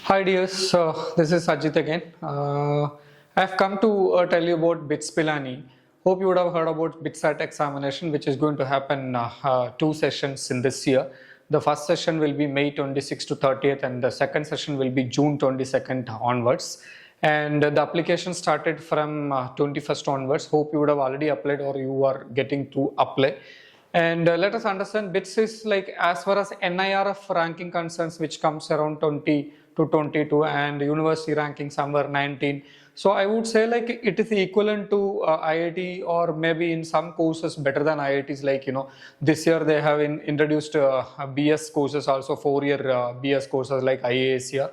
Hi dears, this is Ajit again. I have come to tell you about BITS Pilani. Hope you would have heard about BITSAT examination, which is going to happen two sessions in this year. The first session will be May 26th to 30th and the second session will be June 22nd onwards. And the application started from 21st onwards. Hope you would have already applied or you are getting to apply. And let us understand BITS is like as far as NIRF ranking concerns, which comes around 20 to 22 and university ranking somewhere 19. So I would say like it is equivalent to IIT or maybe in some courses better than IITs. Like, this year they have introduced BS courses, also 4-year BS courses like IAS here.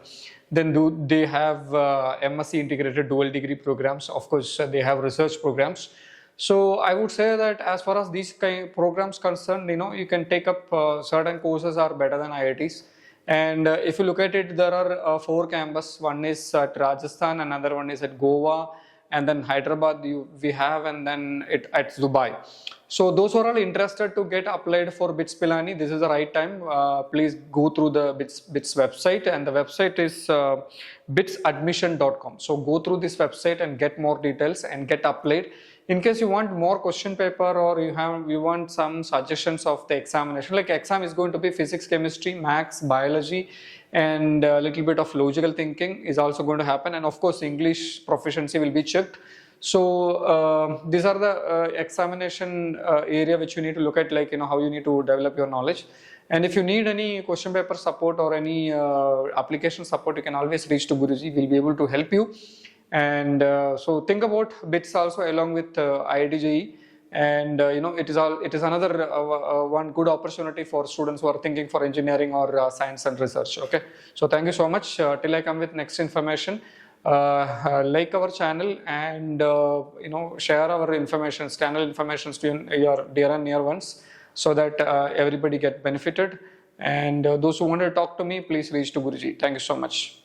Then they have MSc integrated dual degree programs. Of course, they have research programs. So I would say that as far as these kind of programs concerned, you can take up certain courses are better than IITs. And if you look at it, there are 4 campuses. One is at Rajasthan, another one is at Goa, and then Hyderabad we have, and then at Dubai. So those who are all interested to get applied for BITS Pilani, this is the right time. Please go through the BITS website, and the website is bitsadmission.com. So go through this website and get more details and get applied. In case you want more question paper or you want some suggestions of the examination, like exam is going to be physics, chemistry, maths, biology, and a little bit of logical thinking is also going to happen, and of course English proficiency will be checked. So these are the examination area which you need to look at, like how you need to develop your knowledge. And if you need any question paper support or any application support, you can always reach to Guruji. We'll be able to help you. And so think about BITS also along with IIT JEE, and it is another one good opportunity for students who are thinking for engineering or science and research. Okay, so thank you so much. Till I come with next information, like our channel and share our channel informations to your dear and near ones, so that everybody get benefited. And those who want to talk to me, please reach to Guruji. Thank you so much.